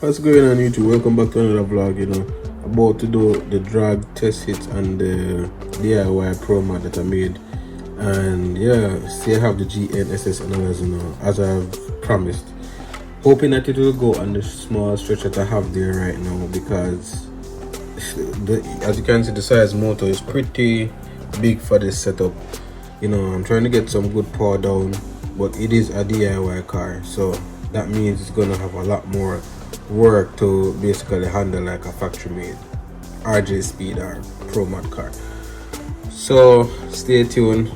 What's going on YouTube? Welcome back to another vlog. About to do the drag test hit and the DIY pro mod that I made. And yeah, still have the GNSS analyzer as I've promised. Hoping that it will go on the small stretch that I have there right now, because as you can see, the size motor is pretty big for this setup. I'm trying to get some good power down, but it is a DIY car, so that means it's gonna have a lot more work to basically handle like a factory made RJ Speed or Pro Mod car. So stay tuned.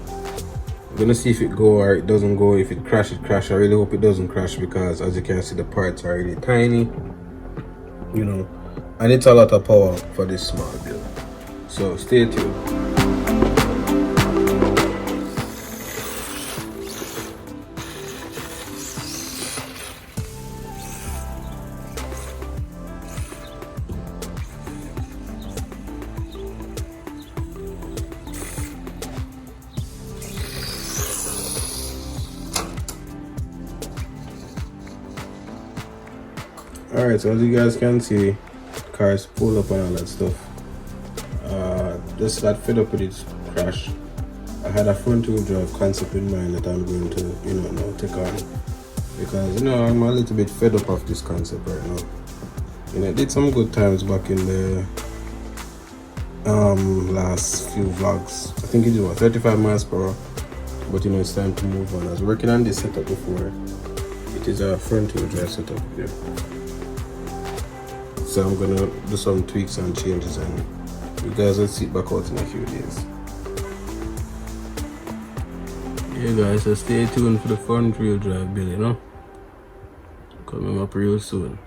I'm gonna see if it go or it doesn't go. If it crash, it crash. I really hope it doesn't crash, because as you can see, the parts are really tiny, and it's a lot of power for this small build. So stay tuned. Alright, so as you guys can see, cars pull up and all that stuff. Just got fed up with its crash. I had a front wheel drive concept in mind that I'm going to now take on, because I'm a little bit fed up of this concept right now. I did some good times back in the last few vlogs. I think it was 35 miles per hour, but it's time to move on. I was working on this setup before. It is a front wheel drive setup here. So I'm gonna do some tweaks and changes, and you guys will see it back out in a few days. Yeah guys, so stay tuned for the front wheel drive build, coming up real soon.